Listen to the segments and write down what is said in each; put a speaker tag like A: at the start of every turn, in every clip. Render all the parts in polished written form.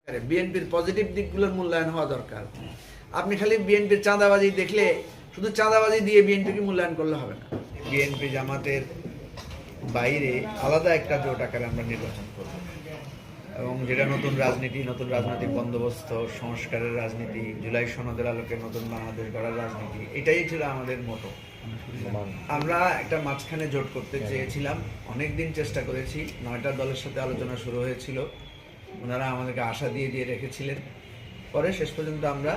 A: বিএনপির পজিটিভ দিকগুলোর মূল্যায়ন হওয়া দরকার। আপনি খালি বিএনপির চাঁদাবাজি দেখলে শুধু চাঁদাবাজি দিয়ে বিএনপিকে মূল্যায়ন করলে হবে না। বিএনপি জামাতের বাইরে আলাদা একটা জোট আকারে আমরা নির্বাচন করব, এবং যেটা নতুন রাজনীতি, নতুন রাজনৈতিক বন্দোবস্ত, সংস্কারের রাজনীতি, জুলাই সনদের আলোকে নতুন বাংলাদেশ গড়ার রাজনীতি, এটাই ছিল আমাদের মোটো। আমরা একটা মাঝখানে জোট করতে চেয়েছিলাম, অনেকদিন চেষ্টা করেছি, 9টা দলের সাথে আলোচনা শুরু হয়েছিল, ওনারা আমাদেরকে আশা দিয়ে দিয়ে রেখেছিলেন। পরে শেষ পর্যন্ত আমরা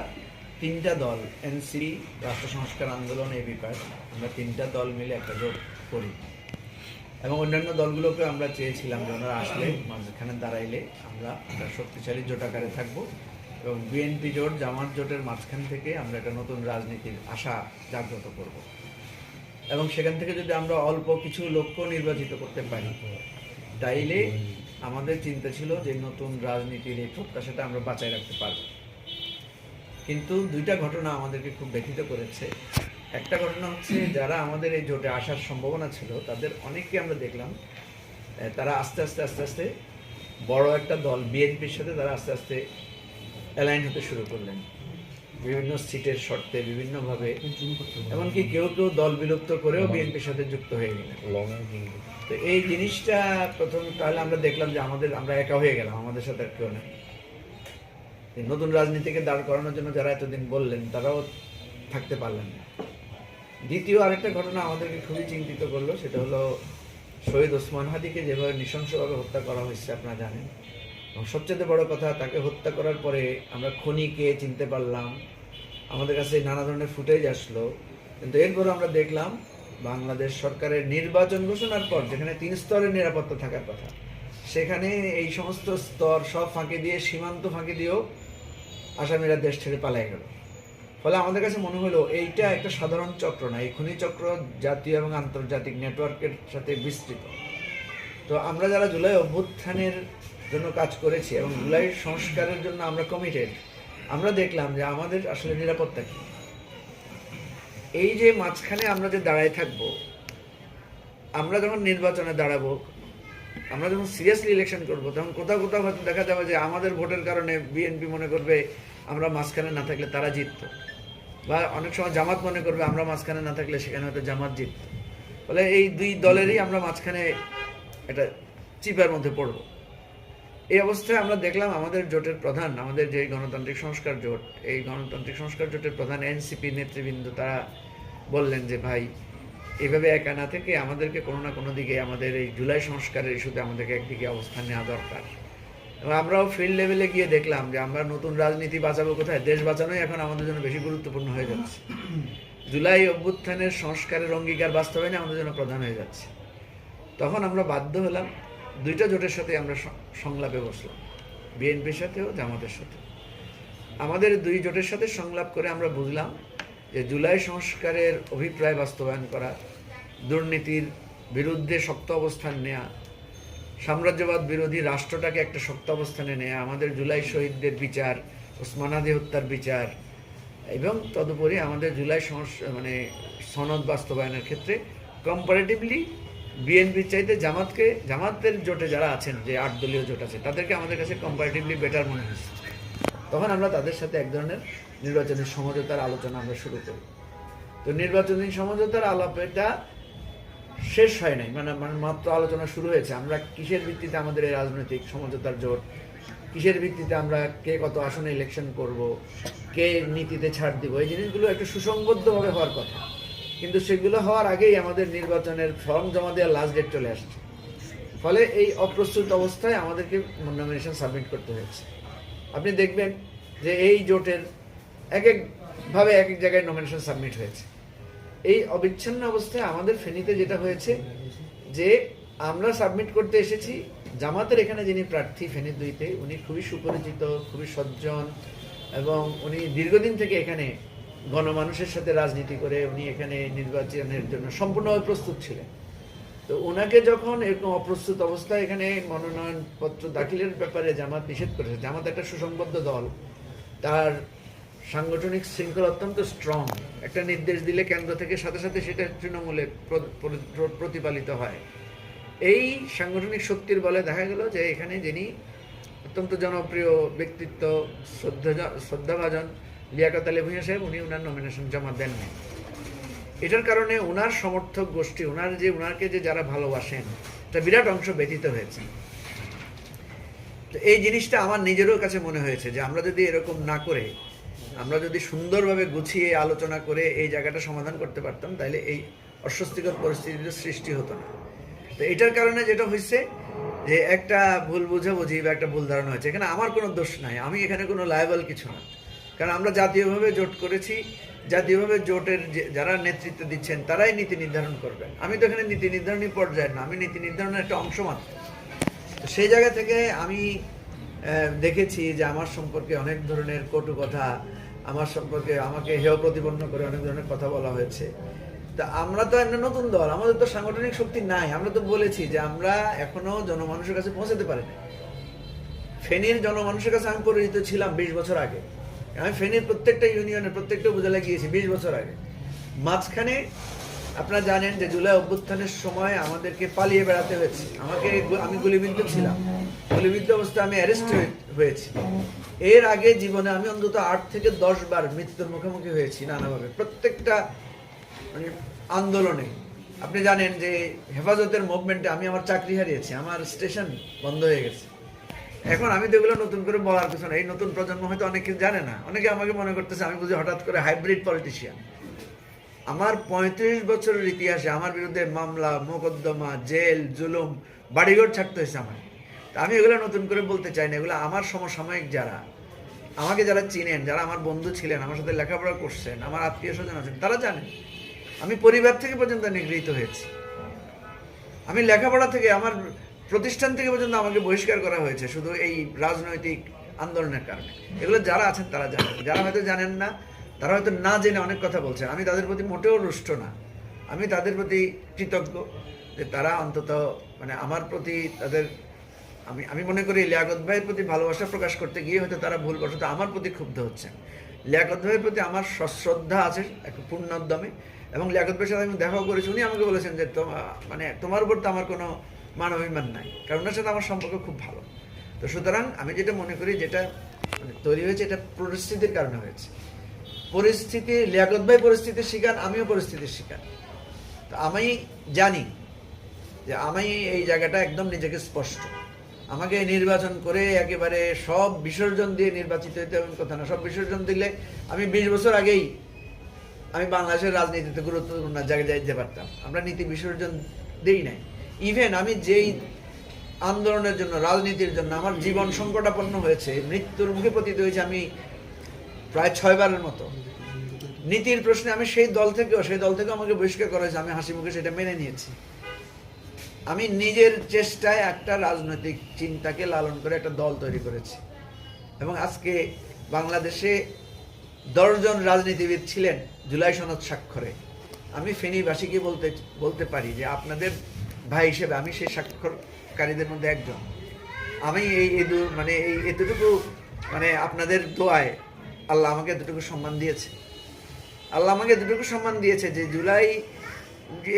A: 3টা দল, এনসিপি, রাষ্ট্র সংস্কার আন্দোলন, এবিপার, আমরা 3টা দল মিলে একটা জোট করি, এবং অন্যান্য দলগুলোকে আমরা চেয়েছিলাম যে ওনারা আসলে মাঝখানে দাঁড়াইলে আমরা একটা শক্তিশালী জোট আকারে থাকবো, এবং বিএনপি জোট জামাত জোটের মাঝখান থেকে আমরা একটা নতুন রাজনীতির আশা জাগ্রত করব, এবং সেখান থেকে যদি আমরা অল্প কিছু লক্ষ্য নির্বাচিত করতে পারি, তাইলে আমাদের চিন্তা ছিল যে নতুন রাজনীতির এই প্রত্যাশাটা আমরা বাঁচায় রাখতে পারব। কিন্তু 2টা ঘটনা আমাদেরকে খুব ব্যথিত করেছে। একটা ঘটনা হচ্ছে, যারা আমাদের এই জোটে আসার সম্ভাবনা ছিল তাদের অনেককে আমরা দেখলাম তারা আস্তে আস্তে বড় একটা দল বিএনপির সাথে তারা আস্তে আস্তে অ্যালাইন হতে শুরু করলেন, বিভিন্ন সিটের শর্তে বিভিন্নভাবে, এমনকি কেউ কেউ দল বিলুপ্ত করেও বিএনপির সাথে যুক্ত হয়ে গেলেন। তো এই জিনিসটা প্রথম তাহলে আমরা দেখলাম যে আমরা একা হয়ে গেলাম, আমাদের সাথে আর কেউ নেই। নতুন রাজনীতিকে দাঁড় করানোর জন্য যারা এতদিন বললেন তারাও থাকতে পারলেন না। দ্বিতীয় আরেকটা ঘটনা আমাদেরকে খুবই চিন্তিত করলো, সেটা হলো শহীদ ওসমান হাদিকে যেভাবে নৃশংসভাবে হত্যা করা হয়েছে আপনারা জানেন, এবং সবচেয়ে বড় কথা, তাকে হত্যা করার পরে আমরা খুনিকে চিনতে পারলাম, আমাদের কাছে নানা ধরনের ফুটেজ আসলো, কিন্তু এরপরে আমরা দেখলাম বাংলাদেশ সরকারের নির্বাচন ঘোষণার পর যেখানে 3 স্তরের নিরাপত্তা থাকার কথা, সেখানে এই সমস্ত স্তর সব ফাঁকি দিয়ে, সীমান্ত ফাঁকি দিয়েও আসামিরা দেশ ছেড়ে পালিয়ে গেল। ফলে আমাদের কাছে মনে হলো এইটা একটা সাধারণ চক্র না, এই খুনি চক্র জাতীয় এবং আন্তর্জাতিক নেটওয়ার্কের সাথে বিস্তৃত। তো আমরা যারা জুলাই অভ্যুত্থানের জন্য কাজ করেছি এবং জুলাই সংস্কারের জন্য আমরা কমিটেড, আমরা দেখলাম যে আমাদের আসলে নিরাপত্তা কি। এই যে মাঝখানে আমরা যে দাঁড়ায় থাকবো, আমরা যখন নির্বাচনে দাঁড়াবো, আমরা যখন সিরিয়াসলি ইলেকশন করবো, তখন কোথাও কোথাও হয়তো দেখা যাবে যে আমাদের ভোটের কারণে বিএনপি মনে করবে আমরা মাঝখানে না থাকলে তারা জিততো, বা অনেক সময় জামাত মনে করবে আমরা মাঝখানে না থাকলে সেখানে হয়তো জামাত জিততো। ফলে এই 2 দলেরই আমরা মাঝখানে একটা চিপার মধ্যে পড়বো। এই অবস্থায় আমরা দেখলাম আমাদের জোটের প্রধান, আমাদের যে গণতান্ত্রিক সংস্কার জোট, এই গণতান্ত্রিক সংস্কার জোটের প্রধান এনসিপি নেতৃবৃন্দ তারা বললেন যে ভাই, এইভাবে একা না থেকে আমাদেরকে কোনো না কোনো দিকে আমাদের এই জুলাই সংস্কারের ইস্যুতে আমাদেরকে একদিকে অবস্থান নেওয়া দরকার। এবং আমরাও ফিল্ড লেভেলে গিয়ে দেখলাম যে আমরা নতুন রাজনীতি বাঁচাবো কোথায়, দেশ বাঁচানোই এখন আমাদের জন্য বেশি গুরুত্বপূর্ণ হয়ে যাচ্ছে। জুলাই অভ্যুত্থানের সংস্কারের অঙ্গীকার বাস্তবায়নে আমাদের জন্য প্রধান হয়ে যাচ্ছে। তখন আমরা বাধ্য হলাম 2টা জোটের সাথে আমরা সংলাপে বসলাম, বিএনপির সাথেও জামাতের সাথে। আমাদের 2 জোটের সাথে সংলাপ করে আমরা বুঝলাম যে জুলাই সংস্কারের অভিপ্রায় বাস্তবায়ন করা, দুর্নীতির বিরুদ্ধে শক্ত অবস্থান নেওয়া, সাম্রাজ্যবাদ বিরোধী রাষ্ট্রটাকে একটা শক্ত অবস্থানে নেওয়া, আমাদের জুলাই শহীদদের বিচার, ওসমান হাদি হত্যার বিচার, এবং তদুপরি আমাদের জুলাই সনদ বাস্তবায়নের ক্ষেত্রে কম্পারেটিভলি বিএনপির চাইতে জামাতের জোটে যারা আছেন, যে 8 দলীয় জোট আছে, তাদেরকে আমাদের কাছে কম্পারেটিভলি বেটার মনে হয়েছে। তখন আমরা তাদের সাথে এক ধরনের নির্বাচনী সমঝোতার আলোচনা আমরা শুরু করি। তো নির্বাচনী সমঝোতার আলাপটা শেষ হয় নাই, মানে মাত্র আলোচনা শুরু হয়েছে। আমরা কিসের ভিত্তিতে আমাদের এই রাজনৈতিক সমঝোতার জোট, কিসের ভিত্তিতে আমরা কে কত আসনে ইলেকশন করব, কে নীতিতে ছাড় দিব, এই জিনিসগুলো একটু সুসংবদ্ধভাবে হওয়ার কথা, কিন্তু সেগুলো হওয়ার আগেই আমাদের নির্বাচনের ফর্ম জমা দেওয়ার লাস্ট ডেট চলে আসছে। ফলে এই অপ্রস্তুত অবস্থায় আমাদেরকে নমিনেশন সাবমিট করতে হয়েছে। আপনি দেখবেন যে এই জোটের এক একভাবে এক এক জায়গায় নমিনেশন সাবমিট হয়েছে। এই অবিচ্ছিন্ন অবস্থায় আমাদের ফেনীতে যেটা হয়েছে যে আমরা সাবমিট করতে এসেছি, জামাতের এখানে যিনি প্রার্থী ফেনী 2-তে, উনি খুবই সুপরিচিত, খুবই সজ্জন, এবং উনি দীর্ঘদিন থেকে এখানে গণমানুষের সাথে রাজনীতি করে উনি এখানে নির্বাচনের জন্য সম্পূর্ণভাবে প্রস্তুত ছিলেন। তো ওনাকে যখন এরকম অপ্রস্তুত অবস্থায় এখানে মনোনয়নপত্র দাখিলের ব্যাপারে জামাত নিষেধ করেছে, জামাত একটা সুসংবদ্ধ দল, তার সাংগঠনিক শৃঙ্খলা অত্যন্ত স্ট্রং, একটা নির্দেশ দিলে কেন্দ্র থেকে সাথে সাথে সেটা তৃণমূলে প্রতিপালিত হয়। এই সাংগঠনিক শক্তির বলে দেখা গেল যে এখানে যিনি অত্যন্ত জনপ্রিয় ব্যক্তিত্ব, শ্রদ্ধাভাজন লিয়াকত আলী ভূঁইয়া সাহেব, উনি ওনার নমিনেশন জমা দেননি। এটার কারণে ওনার সমর্থক গোষ্ঠী, ওনাকে যে যারা ভালোবাসেন, একটা বিরাট অংশ ব্যতীত হয়েছে। তো এই জিনিসটা আমার নিজেরও কাছে মনে হয়েছে যে আমরা যদি এরকম না করে, আমরা যদি সুন্দরভাবে গুছিয়ে আলোচনা করে এই জায়গাটা সমাধান করতে পারতাম, তাহলে এই অস্বস্তিকর পরিস্থিতির সৃষ্টি হতো না। তো এটার কারণে যেটা হয়েছে যে একটা ভুল বুঝাবুঝি বা একটা ভুল ধারণা হয়েছে। এখানে আমার কোনো দোষ নাই, আমি এখানে কোনো লায়াবল কিছু না। কারণ আমরা জাতীয়ভাবে জোট করেছি, জাতীয়ভাবে জোটের যারা নেতৃত্ব দিচ্ছেন তারাই নীতি নির্ধারণ করবেন। আমি তো এখানে নীতি নির্ধারণী পর্যায়ে না, আমি নীতি নির্ধারণের একটা অংশ মাত্র। তো সেই জায়গা থেকে আমি দেখেছি যে আমার সম্পর্কে অনেক ধরনের কটু কথা, আমার সম্পর্কে আমাকে হেয় প্রতিপন্ন করে অনেক ধরনের কথা বলা হয়েছে। তা আমরা তো একটা নতুন দল, আমাদের তো সাংগঠনিক শক্তি নাই। আমরা তো বলেছি যে আমরা এখনো জনমানুষের কাছে পৌঁছাতে পারি না। ফেনীর জনমানুষের কাছে আমি পরিচিত ছিলাম 20 বছর আগে। আমি ফেনীর প্রত্যেকটা ইউনিয়নের প্রত্যেকটা উপজেলায় গিয়েছি 20 বছর আগে। মাঝখানে আপনারা জানেন যে জুলাই অভ্যুত্থানের সময় আমাদেরকে পালিয়ে বেড়াতে হয়েছে। আমি গুলিবিদ্ধ ছিলাম, গুলিবিদ্ধ অবস্থায় আমি অ্যারেস্ট হয়েছি। এর আগে জীবনে আমি অন্তত 8 থেকে 10 বার মৃত্যুর মুখোমুখি হয়েছি নানাভাবে, প্রত্যেকটা মানে আন্দোলনে। আপনি জানেন যে হেফাজতের মুভমেন্টে আমি আমার চাকরি হারিয়েছি, আমার স্টেশন বন্ধ হয়ে গেছে। এখন আমি তো এগুলো নতুন করে বলার কিছু না, এই নতুন প্রজন্ম হয়তো অনেকে জানে না, অনেকে আমাকে মনে করতেছে আমি বুঝি হঠাৎ করে হাইব্রিড পলিটিশিয়ান। আমার 35 বছরের ইতিহাসে আমার বিরুদ্ধে মামলা, মোকদ্দমা, জেল, জুলুম, বাড়িঘর ছাড়তে হয়েছে আমার। আমি এগুলো নতুন করে বলতে চাই না, এগুলো আমার সমসাময়িক আমাকে যারা চিনেন, যারা আমার বন্ধু ছিলেন, আমার সাথে লেখাপড়া করছেন, আমার আত্মীয় স্বজন আছেন, তারা জানেন আমি পরিবার থেকে পর্যন্ত নিগৃহীত হয়েছি। আমি লেখাপড়া থেকে, আমার প্রতিষ্ঠান থেকে পর্যন্ত আমাকে বহিষ্কার করা হয়েছে শুধু এই রাজনৈতিক আন্দোলনের কারণে। এগুলো যারা আছেন তারা জানেন, যারা হয়তো জানেন না তারা হয়তো না জেনে অনেক কথা বলছেন। আমি তাদের প্রতি মোটেও রুষ্ট না, আমি তাদের প্রতি কৃতজ্ঞ যে তারা অন্তত মানে আমার প্রতি তাদের, আমি মনে করি লিয়াকত ভাইয়ের প্রতি ভালোবাসা প্রকাশ করতে গিয়ে হয়তো তারা ভুলবশত আমার প্রতি ক্ষুব্ধ হচ্ছেন। লিয়াকত ভাইয়ের প্রতি আমার শ্রদ্ধা আছে একটা পূর্ণোদ্যমে, এবং লিয়াকত ভাইয়ের সাথে আমি দেখাও করেছি। উনি আমাকে বলেছেন যে তোমার উপর তো আমার কোনো মান অভিমান নাই, কারণ ওনার সাথে আমার সম্পর্ক খুব ভালো। তো সুতরাং আমি যেটা মনে করি, যেটা তৈরি হয়েছে এটা পরিস্থিতির কারণে হয়েছে। পরিস্থিতি, লিয়াকত ভাই পরিস্থিতির শিকার, আমিও পরিস্থিতির শিকার। তো আমি জানি যে আমি এই জায়গাটা একদম নিজেকে স্পষ্ট, আমাকে নির্বাচন করে একেবারে সব বিসর্জন দিয়ে নির্বাচিত হইতে এমন কথা না। সব বিসর্জন দিলে আমি 20 বছর আগেই আমি বাংলাদেশের রাজনীতিতে গুরুত্বপূর্ণ জায়গায় যাইতে পারতাম। আমরা নীতি বিসর্জন দেই নাই। ইভেন আমি যেই আন্দোলনের জন্য, রাজনীতির জন্য আমার জীবন সংকটাপন্ন হয়েছে, মৃত্যুর মুখে পতিত হয়েছে আমি প্রায় 6 বারের মতো, নীতির প্রশ্নে আমি সেই দল থেকেও আমাকে বহিষ্কার করা হয়েছে, আমি হাসি মুখে সেটা মেনে নিয়েছি। আমি নিজের চেষ্টায় একটা রাজনৈতিক চিন্তাকে লালন করে একটা দল তৈরি করেছি। এবং আজকে বাংলাদেশে 10 জন রাজনীতিবিদ ছিলেন জুলাই সনদ স্বাক্ষরে। আমি ফেনীবাসীকে বলতে পারি যে আপনাদের ভাই হিসেবে আমি সেই স্বাক্ষরকারীদের মধ্যে একজন। আমি এতটুকু আপনাদের দোয়ায় আল্লাহ আমাকে এতটুকু সম্মান দিয়েছে যে জুলাই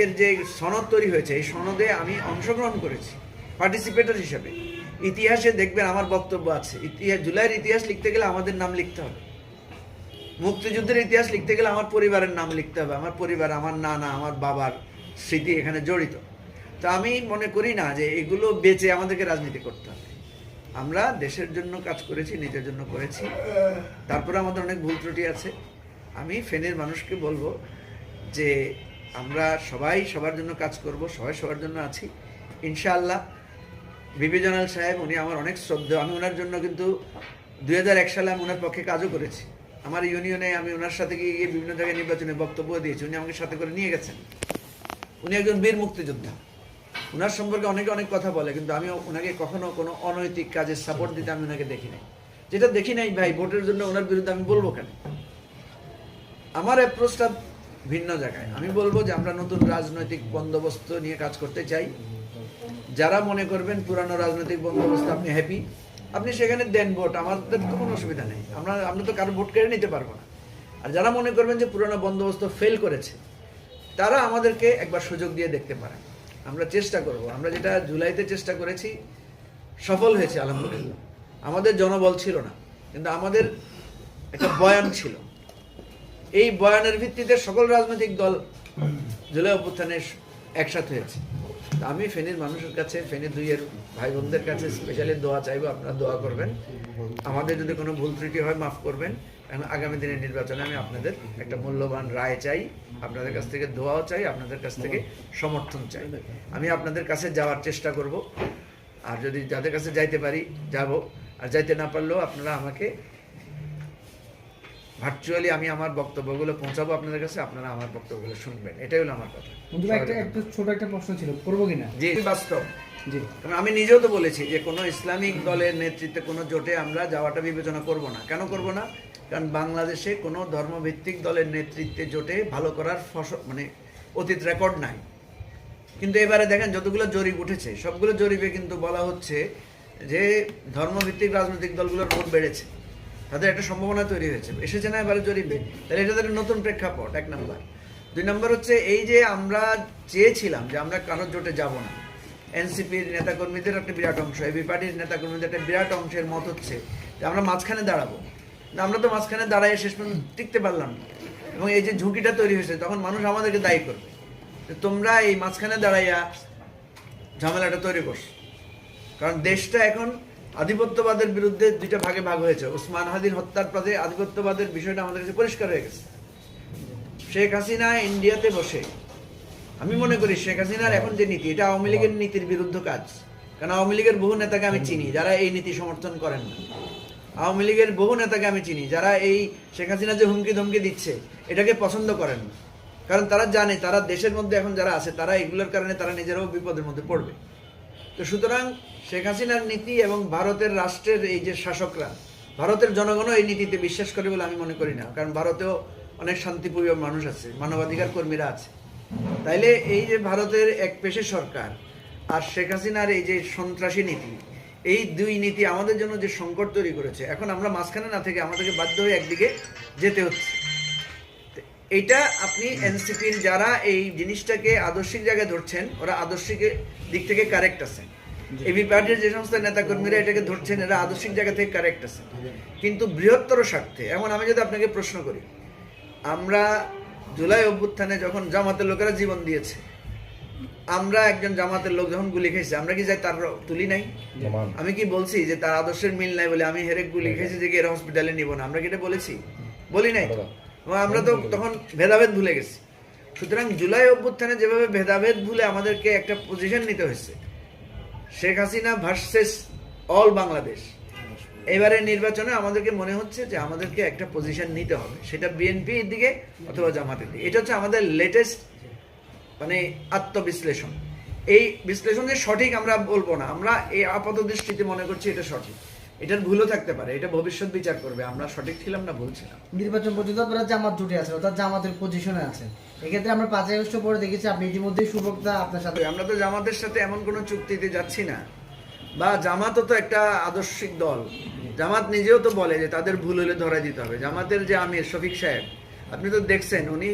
A: এর যে সনদ তৈরি হয়েছে, এই সনদে আমি অংশগ্রহণ করেছি পার্টিসিপেটর হিসেবে। ইতিহাসে দেখবেন আমার বক্তব্য আছে। জুলাইয়ের ইতিহাস লিখতে গেলে আমাদের নাম লিখতে হবে, মুক্তিযুদ্ধের ইতিহাস লিখতে গেলে আমার পরিবারের নাম লিখতে হবে। আমার পরিবার, আমার নানা, আমার বাবার স্মৃতি এখানে জড়িত। তো আমি মনে করি না যে এগুলো বেচে আমাদেরকে রাজনীতি করতে হবে। আমরা দেশের জন্য কাজ করেছি, নিজের জন্য করেছি, তারপরে আমাদের অনেক ভুল ত্রুটি আছে। আমি ফেনীর মানুষকে বলবো যে আমরা সবাই সবার জন্য কাজ করব, সবাই সবার জন্য আছি ইনশাআল্লাহ। বিপি জোনাল সাহেব, উনি আমার অনেক শ্রদ্ধা। আমি ওনার জন্য কিন্তু 2001 সালে আমি ওনার পক্ষে কাজও করেছি। আমার ইউনিয়নে আমি ওনার সাথে গিয়ে বিভিন্ন জায়গায় নির্বাচনে বক্তব্য দিয়েছি, উনি আমাকে সাথে করে নিয়ে গেছেন। উনি একজন বীর মুক্তিযোদ্ধা, ওনার সম্পর্কে অনেকে অনেক কথা বলে, কিন্তু আমি ওনাকে কখনো কোনো অনৈতিক কাজে সাপোর্ট দিতে আমি ওনাকে দেখি নাই। যেটা দেখি নাই ভাই, ভোটের জন্য ওনার বিরুদ্ধে আমি বলবো কেন? আমার অ্যাপ্রোচটা ভিন্ন জায়গায়। আমি বলবো যে আমরা নতুন রাজনৈতিক বন্দোবস্ত নিয়ে কাজ করতে চাই। যারা মনে করবেন পুরানো রাজনৈতিক বন্দোবস্ত আপনি হ্যাপি, আপনি সেখানে দেন ভোট, আমাদের তো কোনো অসুবিধা নেই। আমরা তো কারো ভোট কেড়ে নিতে পারবো না। আর যারা মনে করবেন যে পুরানো বন্দোবস্ত ফেল করেছে, তারা আমাদেরকে একবার সুযোগ দিয়ে দেখতে পারেন। আমরা চেষ্টা করব। আমরা যেটা জুলাইতে চেষ্টা করেছি সফল হয়েছে আলহামদুলিল্লাহ। আমাদের জনবল ছিল না, কিন্তু আমাদের একটা বয়ান ছিল। এই বয়ানের ভিত্তিতে সকল রাজনৈতিক দল জুলাই অভ্যুত্থানে একসাথে হয়েছে। আমি ফেনীর মানুষের কাছে, ফেনী দুইয়ের ভাই বোনদের কাছে স্পেশালি দোয়া চাইবো, আপনারা দোয়া করবেন। আমাদের যদি কোনো ভুল ত্রুটি হয় মাফ করবেন। কারণ আগামী দিনের নির্বাচনে আমি আপনাদের একটা মূল্যবান রায় চাই, আপনাদের কাছ থেকে দোয়াও চাই, আপনাদের কাছ থেকে সমর্থন চাই। আমি আপনাদের কাছে যাওয়ার চেষ্টা করব, আর যদি যাদের কাছে যাইতে পারি যাব, আর যাইতে না পারলেও আপনারা আমাকে ভার্চুয়ালি আমি আমার বক্তব্যগুলো পৌঁছাবো আপনাদের কাছে, আপনারা আমার বক্তব্যগুলো শুনবেন। এটাই হলো আমার কথা।
B: একটা ছোট একটা প্রশ্ন ছিল, করবো কিনা?
A: জি, বাস্তব।
B: জি,
A: আমি নিজেও তো বলেছি যে কোনো ইসলামিক দলের নেতৃত্বে কোনো জোটে আমরা যাওয়াটা বিবেচনা করব না। কেন করব না? কারণ বাংলাদেশে কোনো ধর্মভিত্তিক দলের নেতৃত্বে জোটে ভালো করার মানে অতীত রেকর্ড নাই। কিন্তু এবারে দেখেন যতগুলো জরিপ উঠেছে সবগুলো জরিপে কিন্তু বলা হচ্ছে যে ধর্মভিত্তিক রাজনৈতিক দলগুলোর ভোট বেড়েছে, তাদের একটা সম্ভাবনা তৈরি হয়েছে, এসেছে না এবারে জরিপে। তাহলে এটা তাদের নতুন প্রেক্ষাপট, এক নম্বর। দুই নম্বর হচ্ছে এই যে আমরা চেয়েছিলাম যে আমরা কারোর জোটে যাব না, এনসিপির নেতাকর্মীদের একটা বিরাট অংশ, এবি পার্টির নেতাকর্মীদের একটা বিরাট অংশের মত হচ্ছে যে আমরা মাঝখানে দাঁড়াবো। না, আমরা তো মাঝখানে দাঁড়াই শেষ পর্যন্ত টিকতে পারলাম না, এবং এই যে ঝুঁকিটা তৈরি হয়েছে তখন মানুষ আমাদেরকে দায়ী করবে যে তোমরা এই মাঝখানে দাঁড়াইয়া ঝামেলাটা তৈরি করছো। কারণ দেশটা এখন আধিপত্যবাদের বিরুদ্ধে দুইটা ভাগে ভাগ হয়েছে। ওসমান হাদির হত্যার পরে আধিপত্যবাদের বিষয়টা আমাদের কাছে পরিষ্কার হয়ে গেছে। শেখ হাসিনা ইন্ডিয়াতে বসে, আমি মনে করি শেখ হাসিনার এখন যে নীতি, এটা আওয়ামী লীগের নীতির বিরুদ্ধ কাজ। কারণ আওয়ামী লীগের বহু নেতাকে আমি চিনি যারা এই নীতি সমর্থন করেন না। আওয়ামী লীগের বহু নেতাকে আমি চিনি যারা এই শেখ হাসিনা যে হুমকি ধমকি দিচ্ছে এটাকে পছন্দ করেন না। কারণ তারা জানে তারা দেশের মধ্যে এখন যারা আছে তারা এগুলোর কারণে তারা নিজেরাও বিপদের মধ্যে পড়বে। তো সুতরাং শেখ হাসিনার নীতি এবং ভারতের রাষ্ট্রের এই যে শাসকরা, ভারতের জনগণও এই নীতিতে বিশ্বাস করে বলে আমি মনে করি না। কারণ ভারতেও অনেক শান্তিপ্রিয় মানুষ আছে, মানবাধিকার কর্মীরা আছে। তাইলে এই যে ভারতের এক পেশে সরকার আর শেখ হাসিনার এই যে সন্ত্রাসী নীতি, এই দুই নীতি আমাদের জন্য যে সংকট তৈরি করেছে, এখন আমরা মাঝখানে না থেকে আমাদেরকে বাধ্য হয়ে একদিকে যেতে হচ্ছে। এইটা আপনি এনসিপির যারা এই জিনিসটাকে আদর্শিক জায়গায় ধরছেন, ওরা আদর্শিক দিক থেকে কারেক্ট আছেন। এবি পার্টির যে সমস্ত নেতাকর্মীরা এটাকে ধরছেন এরা আদর্শিক জায়গা থেকে কারেক্ট আছেন। কিন্তু বৃহত্তর স্বার্থে, এমন আমি যদি আপনাকে প্রশ্ন করি, আমরা জুলাই অভ্যুত্থানে যখন জামাতের লোকেরা জীবন দিয়েছে, আমরা একজন জামাতের লোক যখন গুলি খেয়েছে, আমরা কি যাই তার তুলি নাই? আমি কি বলছি যে তার আদর্শের মিল নাই বলে আমি হেরেক গুলি খেয়েছি যে এর হসপিটালে নিব না? আমরা কি এটা বলেছি? বলি নাই তো। আমরা তো তখন ভেদাভেদ ভুলে গেছি। সুতরাং জুলাই অভ্যুত্থানে যেভাবে ভেদাভেদ ভুলে আমাদেরকে একটা পজিশন নিতে হয়েছে, শেখ হাসিনা ভার্সেস অল বাংলাদেশ, এবারে নির্বাচনে আমাদেরকে মনে হচ্ছে যে আমাদেরকে একটা পজিশন নিতে হবে, সেটা বিএনপির দিকে অথবা জামাতের দিকে। এটা হচ্ছে আমাদের লেটেস্ট মানে আত্মবিশ্লেষণ। এই বিশ্লেষণ যে সঠিক আমরা বলবো না, আমরা এই আপাত দৃষ্টিতে মনে করছি এটা সঠিক। এটার ভুলও থাকতে পারে, এটা ভবিষ্যৎ বিচার করবে আমরা সঠিক ছিলাম না ভুল ছিলাম।
B: নির্বাচন পর্যন্ত আপনারা জামাত জুটে আছেন, অর্থাৎ জামাতের পজিশনে আছেন। এক্ষেত্রে আমরা 5 আগস্ট পরে দেখেছি আপনি ইতিমধ্যেই সুবক্তা আপনার সাথে।
A: আমরা তো জামাতের সাথে এমন কোনো চুক্তিতে যাচ্ছি না, বা জামাতও তো একটা আদর্শিক দল। জামাত নিজেও তো বলে যে তাদের ভুল হলে ধরাই দিতে হবে। জামাতের যে আমির শফিক সাহেব, আপনি তো দেখছেন উনি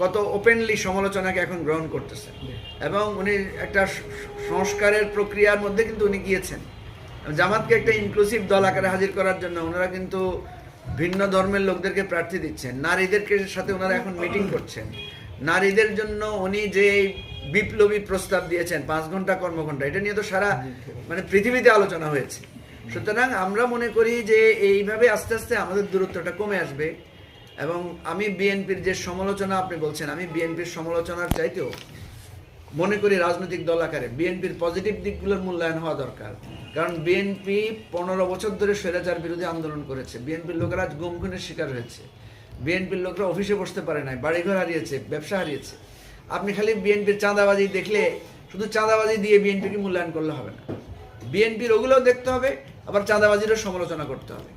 A: কত ওপেনলি সমালোচনাকে এখন গ্রহণ করতেছেন, এবং উনি একটা সংস্কারের প্রক্রিয়ার মধ্যে কিন্তু উনি গিয়েছেন। জামাতকে একটা ইনক্লুসিভ দল আকারে হাজির করার জন্য ওনারা কিন্তু ভিন্ন ধর্মের লোকদেরকে প্রার্থী দিচ্ছেন, নারীদেরকে সাথে ওনারা এখন মিটিং করছেন। নারীদের জন্য উনি যে বিপ্লবী প্রস্তাব দিয়েছেন 5 ঘন্টা কর্মঘণ্টা, এটা নিয়ে তো সারা মানে পৃথিবীতে আলোচনা হয়েছে। সুতরাং আমরা মনে করি যে এইভাবে আস্তে আস্তে আমাদের দূরত্বটা কমে আসবে। এবং আমি বিএনপির যে সমালোচনা আপনি বলছেন, আমি বিএনপির সমালোচনার চাইতেও মনে করি রাজনৈতিক দল আকারে বিএনপির পজিটিভ দিকগুলোর মূল্যায়ন হওয়া দরকার। কারণ বিএনপি 15 বছর ধরে স্বৈরাচার বিরোধী আন্দোলন করেছে, বিএনপির লোকেরা আজ গুম খুনের শিকার হয়েছে, বিএনপির লোকরা অফিসে বসতে পারে নাই, বাড়িঘর হারিয়েছে, ব্যবসা হারিয়েছে। আপনি খালি বিএনপির চাঁদাবাজি দেখলে, শুধু চাঁদাবাজি দিয়ে বিএনপিকে মূল্যায়ন করলে হবে না, বিএনপির ওগুলোও দেখতে হবে, আবার চাঁদাবাজিরও সমালোচনা করতে হবে।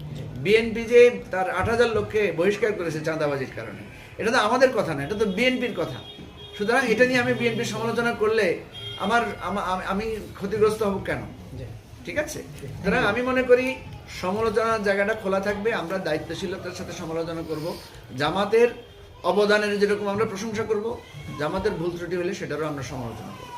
A: বিএনপি যে তার 8,000 লোককে বহিষ্কার করেছে চাঁদাবাজির কারণে, এটা তো আমাদের কথা না, এটা তো বিএনপির কথা। সুতরাং এটা নিয়ে আমি বিএনপির সমালোচনা করলে আমি ক্ষতিগ্রস্ত হব কেন? ঠিক আছে। সুতরাং আমি মনে করি সমালোচনার জায়গাটা খোলা থাকবে, আমরা দায়িত্বশীলতার সাথে সমালোচনা করব। জামাতের অবদানের যেরকম আমরা প্রশংসা করব, জামাতের ভুল ত্রুটি হলে সেটারও আমরা সমালোচনা করব।